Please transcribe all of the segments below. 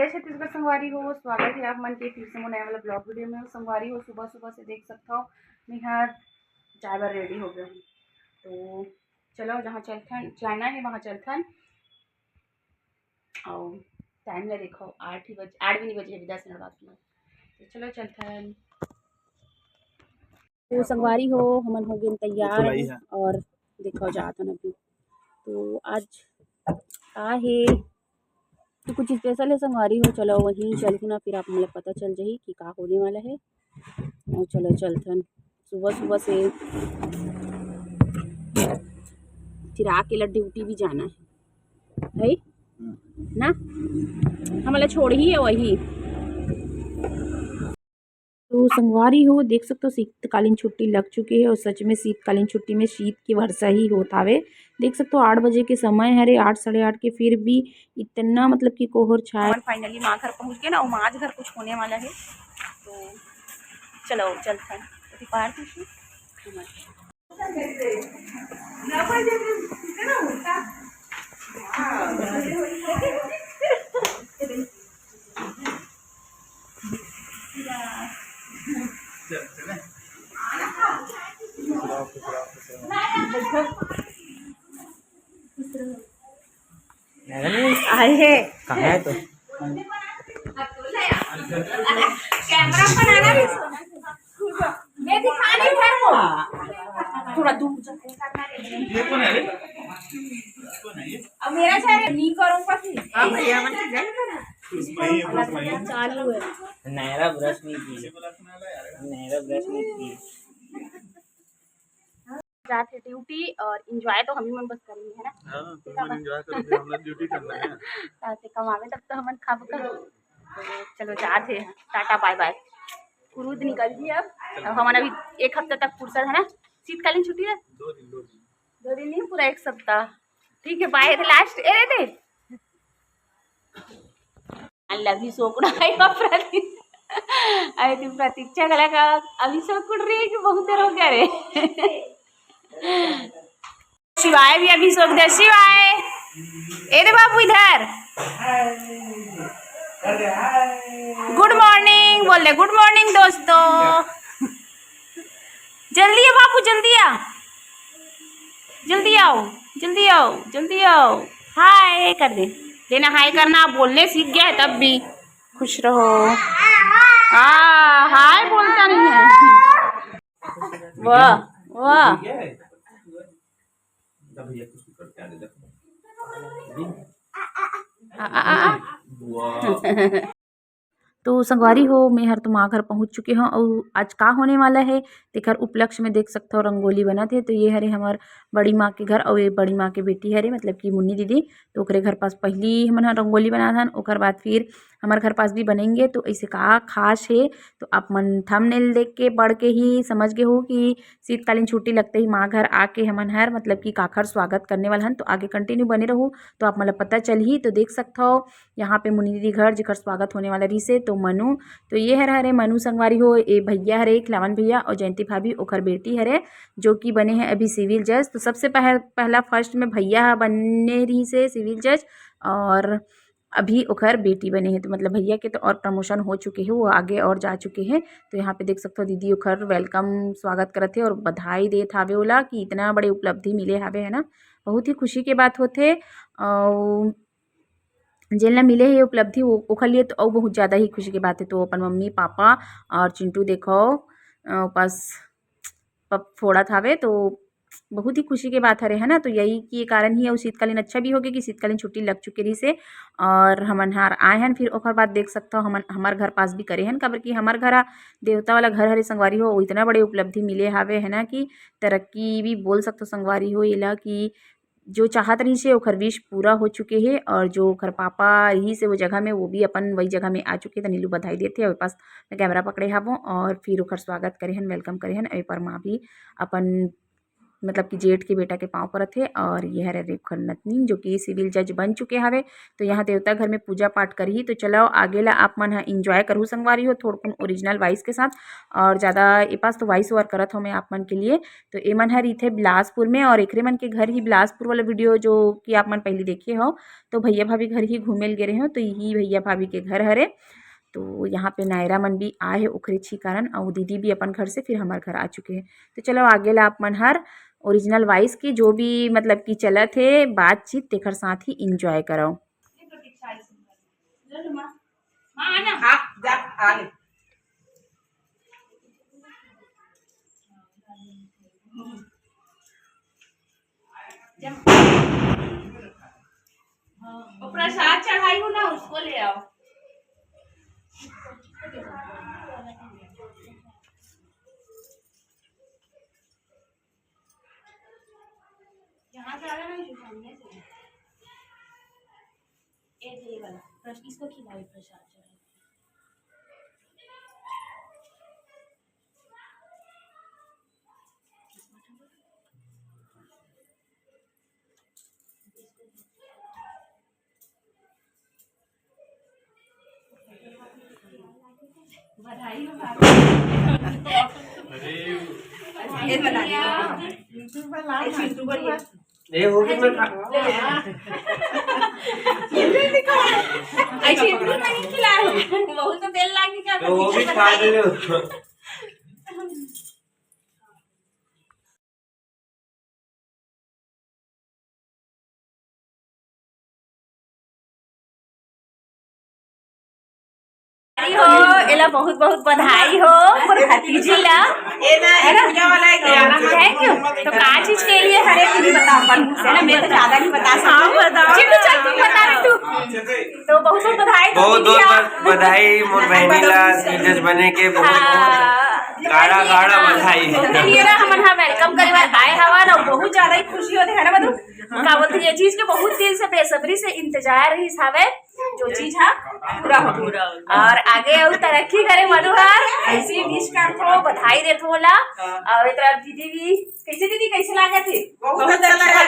जय छत्तीसगढ़ संगवारी हो, स्वागत है आप मन के फिर से मोर नया वाला ब्लॉग वीडियो में। संगवारी हो, सुबह सुबह से देख सकता हो मैं चाय बार रेडी हो गया हूँ। तो चलो जहाँ चलथन जाना है वहाँ चलथन। और टाइम ला देखो 8 ही बजे, 8 भी नहीं बजे, 10 मिनट बाद में। तो चलो चलथन। तो संगवारी हो हमन हो गए तैयार और देखो जात हन अभी। तो आज का है तो कुछ स्पेशल है संगवारी हो, चलो वहीं चलथन ना, फिर आप मतलब पता चल जाही कि का होने वाला है। और चलो चलथन सुबह सुबह से, फिर आके ला ड्यूटी भी जाना है ना, हमारा छोड़ ही है वही। तो संगवारी हो देख सकते हो शीतकालीन छुट्टी लग चुकी है और सच में शीतकालीन छुट्टी में शीत की वर्षा ही होता है। देख सकते हो 8 बजे के समय है रे, 8 साढ़े 8 के, फिर भी इतना मतलब कि कोहर छाया। फाइनली माँ घर पहुँच गए ना, और माँ घर कुछ होने वाला है। तो चलो चलते हैं पार खुशी। आए है कहाँ है तो कैमरा पर आना भी मैं दिखाने घर को थोड़ा दूर ये कौन है रे? अब मेरा चाहे नहीं करूँगा फिर भैया मन चालू है नैरा ब्रश नहीं की, नैरा ब्रश नहीं की जाते ड्यूटी। और एंजॉय तो हम ही मन बस करेंगे है ना। हां तुम एंजॉय करोगे, हम लोग ड्यूटी करना है ताते कमावे तब तो हमन खाब कर। तो चलो जाते हैं, टाटा बाय बाय। कुरूद निकल जी अब हमन अभी 1 हफ्ते तक फुर्सत है ना, शीतकालीन छुट्टी है 2 दिन नहीं पूरा 1 सप्ताह। ठीक है बाय लास्ट ए रे अल्लाह सोकुड़ा है प्रति अरे तुम प्रतीक्षा कला का अभी सोकुड़ रही है कि बहुत देर हो गया रे। शिवाय भी अभी सोच दे, शिवाय ए रे बाबू इधर गुड मॉर्निंग बोल दे, गुड मॉर्निंग दोस्तों। जल्दी है बाबू, जल्दी आ, जल्दी आओ जल्दी आओ जल्दी आओ। हाय कर दे, देना हाय करना, बोलने सीख गया है तब भी। खुश रहो। हाय बोलता नहीं है। वाह वाह तो संगवारी हो मैं हर तो माँ घर पहुँच चुके हूँ। और आज का होने वाला है तेखर उपलक्ष्य में देख सकते हो रंगोली बना थे। तो ये हरे हमार बड़ी माँ के घर, और ये बड़ी माँ के बेटी हरे मतलब कि मुन्नी दीदी। तो ओकरे घर पास पहली हमन रंगोली बना था, ओकर बाद फिर हमारे घर पास भी बनेंगे। तो ऐसे का खास है तो आप मन थंबनेल देख के पढ़ के ही समझ गए हो कि शीतकालीन छुट्टी लगते ही माँ घर आके हमन हर मतलब कि काखर स्वागत करने वाला हन। तो आगे कंटिन्यू बने रहूँ तो आप मतलब पता चल ही। तो देख सकते हो यहाँ पे मुन्नी दीदी घर जेकर स्वागत होने वाला रही से। तो मनु, तो ये हरे मनु संगवारी हो, ये भैया हरे खिलावन भैया और जयंती भाभी ओखर बेटी हरे जो कि बने हैं अभी सिविल जज। तो सबसे पहला फर्स्ट में भैया बनने रही से सिविल जज, और अभी ओखर बेटी बने हैं। तो मतलब भैया के तो और प्रमोशन हो चुके हैं, वो आगे और जा चुके हैं। तो यहाँ पे देख सकते हो दीदी ओखर वेलकम स्वागत करते और बधाई देत हावे ओला कि इतना बड़े उपलब्धि मिले हावे है ना। बहुत ही खुशी के बात होते। और जेला मिले है उपलब्धि ओखर लिए तो और बहुत ज़्यादा ही खुशी की बात है। तो अपन मम्मी पापा और चिंटू देखो पास पप फोड़ा थावे, तो बहुत ही खुशी की बात है ना। तो यही के कारण ही और शीतकालीन अच्छा भी हो गया कि शीतकालीन छुट्टी लग चुकी रही से और हमन हार आए हैं। फिर ओकर बाद देख सकते हो हमन हमार घर पास भी करे हैं, काबर कि हमार घर देवता वाला घर हरे संगवारी हो, इतना बड़े उपलब्धि मिले हावे है ना कि तरक्की भी बोल सकते हो संगवारी हो एला कि जो चाहत रही से ओखर विश पूरा हो चुके हैं। और जो ओखर पापा रही से वो जगह में, वो भी अपन वही जगह में आ चुके। तो नीलू बधाई देते और पास मैं कैमरा पकड़े हावों और फिर ओखर स्वागत करे हन, वेलकम करे हन। ए पर माँ भी अपन मतलब कि जेठ के बेटा के पाँव परत हे। और ये हरे रेखा नतनी जो कि सिविल जज बन चुके हवे। तो यहाँ देवता घर में पूजा पाठ करही। तो चलो आगे ला आप मन इंजॉय करूँ संगवारी हो थोड़कन ओरिजिनल वॉइस के साथ। और ज़्यादा ए पास तो वॉइस ओवर करत हो मैं आप मन के लिए। तो ए मन हर इथे बिलासपुर में और एकरे मन के घर ही बिलासपुर वाला वीडियो जो कि आप मन पहले देखे हो। तो भैया भाभी घर ही घूमे गे रहे हो। तो यही भैया भाभी के घर हरे। तो यहाँ पे नायरा मन भी आए है ओखरे छी कारण और दीदी भी अपन घर से फिर हमारे घर आ चुके हैं। तो चलो आगे ला आप मन हर ओरिजिनल वॉइस की जो भी मतलब कि चलत है बातचीत तेखर साथ ही इंजॉय करो। प्रसाद चढ़ाई हो ना उसको ले आओ। यहाँ से आ रहा है सामने से ये वाला इसको खिलाओ प्रसाद चढ़ाई। बधाई हो ये हो गया मैं नहीं खिलाए बहुत तो तेल लागी का तो वो भी खा दे रहे हो। हो एला बहुत बहुत बधाई हो भतीजी ला है ना। Thank you. तो का चीज के लिए हरे दीदी बता अपन से ना मैं तो ज्यादा नहीं बता सकती। चिन्नू चल तू बता रहे तू। तो बहुत बहुत बधाई बहुत बहुत बधाई मोर बहनी ला जज बने के बहुत गाड़ा गाड़ा बधाई। ये ना हम यहाँ वेलकम करे बार आए हवा ना बहुत ज्यादा ही खुशी होती है ना मधु। का बोलते ये चीज के बहुत दिल से बेसब्री से इंतजार रही हवे जो चीज है पूरा हो और आगे और तरक्की करे मधुहर ऐसी विश करथो बधाई देथो ला। और इतना दीदी भी कैसे दीदी कैसे लागत है बहुत अच्छा लगा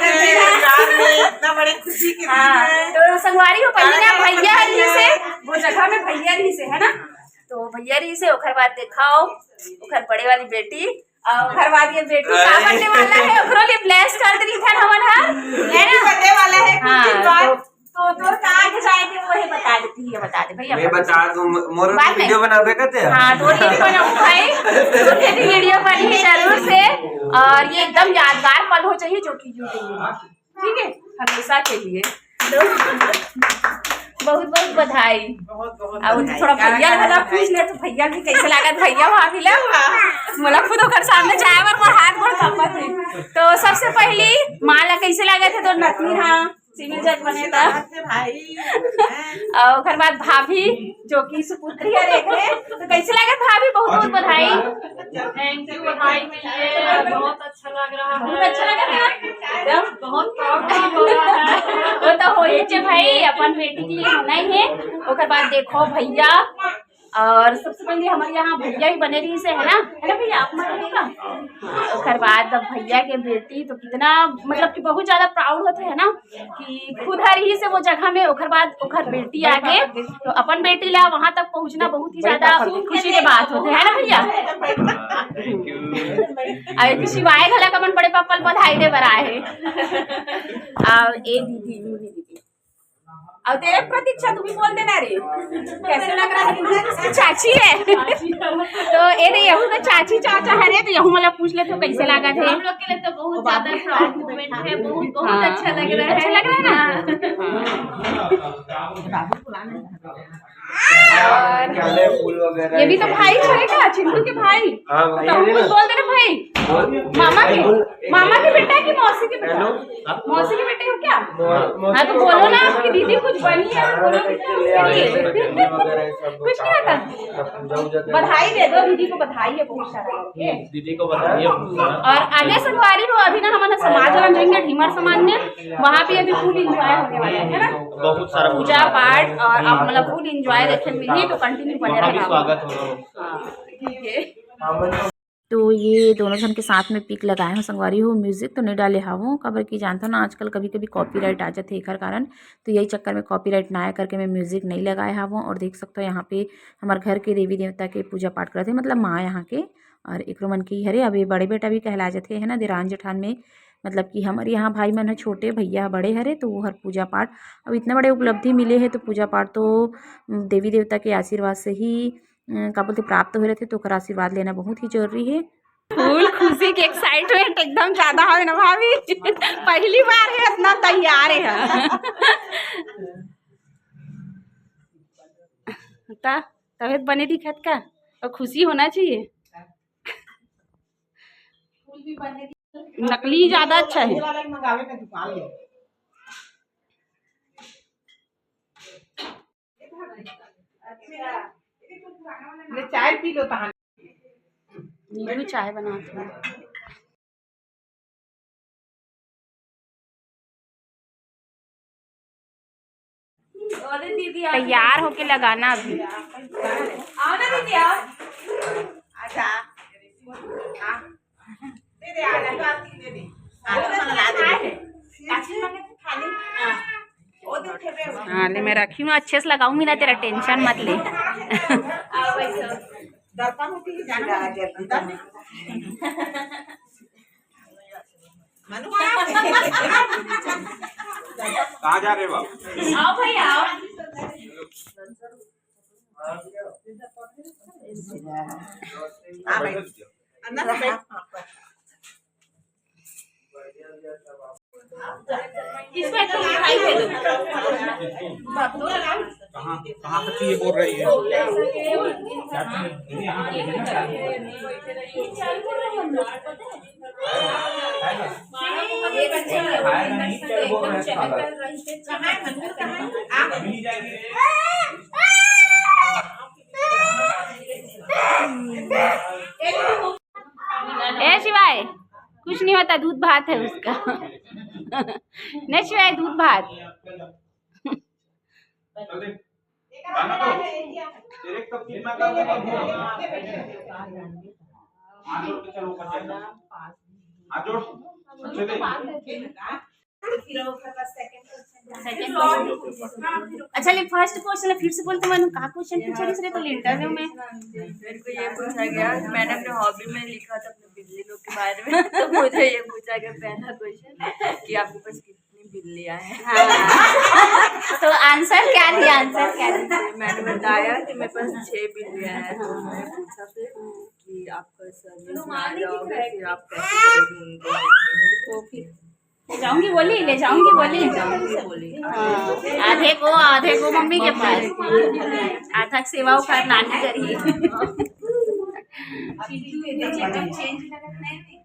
इतना बड़ी खुशी की। हाँ तो संगवारी हो पहले ना भैया हरी से वो जगह में भैया रही से है ना। तो भैया रही से ओखर बाद दिखाओ ओखर बड़े वाली बेटी और ओखर बाद ये बेटी का बनने वाला है ओकरो लिए ब्लेस कर दी था हमन है ना बनने वाला है हाँ। तो कहाँ के जाएंगे वो ही बता देती है बता दे भैया मैं बता दूं मोर वीडियो बनावे कहते हैं। हाँ तो ये भी बनाऊँ भाई तो भी वीडियो बनी जरूर से। और ये एकदम यादगार पल हो चाहिए जो कि ठीक है हमेशा के लिए। तो बहुत बहुत बधाई। अब थोड़ा भैया वाला पूछ ले तो भैया भी कैसे लागत भैया भाभी ला मोला खुद ओकर सामने जाए बर हाथ गोड़ कांपत है। तो सबसे पहली माँ ला कैसे लागत है तो नतनी हाँ सिविल जज बने था भाई और ओकर बाद भाभी जो कि सुपुत्री है देख रहे तो कैसे लागत भाभी बहुत बहुत बधाई। थैंक यू बधाई के लिए बहुत अच्छा लग रहा है। बहुत अच्छा लगा था एकदम बहुत प्राउड हो रहा है। वो तो हो ही भाई अपन बेटी के लिए होना ही है। ओकर बाद देखो भैया और सबसे पहले हमारे यहाँ भैया भी बने रही से है ना भैया आप का। ओकर बाद भैया के बेटी तो कितना मतलब कि बहुत ज्यादा प्राउड होते है ना कि खुद हर ही से वो जगह में ओकर बाद ओकर बेटी आगे तो अपन बेटी ला वहाँ तक पहुँचना बहुत ही ज्यादा खुशी के बात होते है ना भैया। अरे शिवाय घला का मन बड़े पापा बधाई दे बर आए और एक दीदी और तेरे प्रतीक्षा तू भी बोल देना रे कैसे लग रहा है चाची है। तो ये नहीं यहू तो चाची चाचा है रे तो यहू मतलब पूछ ले तो कैसे लगा थे हम लोग के लिए तो बहुत ज्यादा प्राउड मोमेंट है। बहुत बहुत अच्छा लग रहा है। अच्छा लग रहा है ना। और ये भी तो भाई छे का चिंटू के भाई तो बोल देना भाई मामा के बेटा की मौसी के बेटा मौसी के बेटे हो क्या। हाँ तो बोलो ना आपकी दीदी कुछ बनी है बोलो कुछ नहीं आता बधाई दे दो दीदी को बधाई है बहुत सारा दीदी को बधाई। और आगे संगवारी हो अभी ना हमारा समाज वाला जाएंगे ढीमर समाज में वहाँ पे अभी फुल इंजॉय होने वाला है ना बहुत सारा पूजा पाठ और अब मतलब फुल इंजॉय देखने मिलिए तो कंटिन्यू बने रहना स्वागत हो ठीक है। तो ये दोनों जन के साथ में पिक लगाए हो संगवारी हो। म्यूज़िक तो नहीं डाले हवों, काबर की जानता ना आजकल कभी कभी कॉपीराइट आ जाते एकर कारण, तो यही चक्कर में कॉपीराइट ना आए करके मैं म्यूज़िक नहीं लगाए हवों। और देख सकते हो यहाँ पे हमारे घर के देवी देवता के पूजा पाठ करते, मतलब माँ यहाँ के, और एक मन की हरे अब ये बड़े बेटा भी कहला जाते है ना देरान जेठान में, मतलब कि हमारे यहाँ भाई मन है छोटे, भैया बड़े हरे, तो वो हर पूजा पाठ अब इतना बड़े उपलब्धि मिले है, तो पूजा पाठ तो देवी देवता के आशीर्वाद से ही का बोलते प्राप्त हो रहे थे, तो ओकर आशीर्वाद लेना बहुत ही जरूरी है। फुल खुशी के एक्साइटमेंट एकदम ज्यादा है ना भाभी। पहली बार है इतना तैयार है। तबियत बने दिखत का और खुशी होना चाहिए। नकली ज्यादा अच्छा है। चाय पी लो। नीलू चाय बनाती हूँ। तैयार होके लगाना अभी। आओ ना दीदी आओ। अच्छा दे दे आधा तो आपकी दे दे। आधा ला दे। हाँ ले मैं रखी हूँ, अच्छे से लगाऊंगी ना, तेरा टेंशन मत ले। दर्पण होती है जाना मनु कहाँ जा रहे बाप? आओ भाई आओ। अंदर से इसमें तो मिठाई दे दो। कहाँ तक ये बोल रही है? ए शिवाय कुछ नहीं होता, दूध भात है उसका। नहीं शिवाय दूध भात। अच्छा ले फर्स्ट क्वेश्चन फिर से बोलते मैंने कहा क्वेश्चन पूछा किसने तो इंटरव्यू में मेरे को ये पूछा गया, मैडम ने हॉबी में लिखा था अपने बिल्ली लोग के बारे में, तो मुझे ये पूछा गया पहला क्वेश्चन कि आपके पास कितनी बिल्लियां हैं। हाँ। तो आंसर क्या दिया, आंसर क्या दिया? मैंने बताया कि मेरे पास 6 बिल्लियां हैं। तो मैंने पूछा फिर कि आपका सर्विस में आ जाओगे फिर आप कैसे करोगे उनको, तो फिर ले जाऊंगी बोली, ले जाऊंगी बोली। बोली आधे को मम्मी के पास, आधा सेवा कर नानी करी। चेंज लगत नहीं।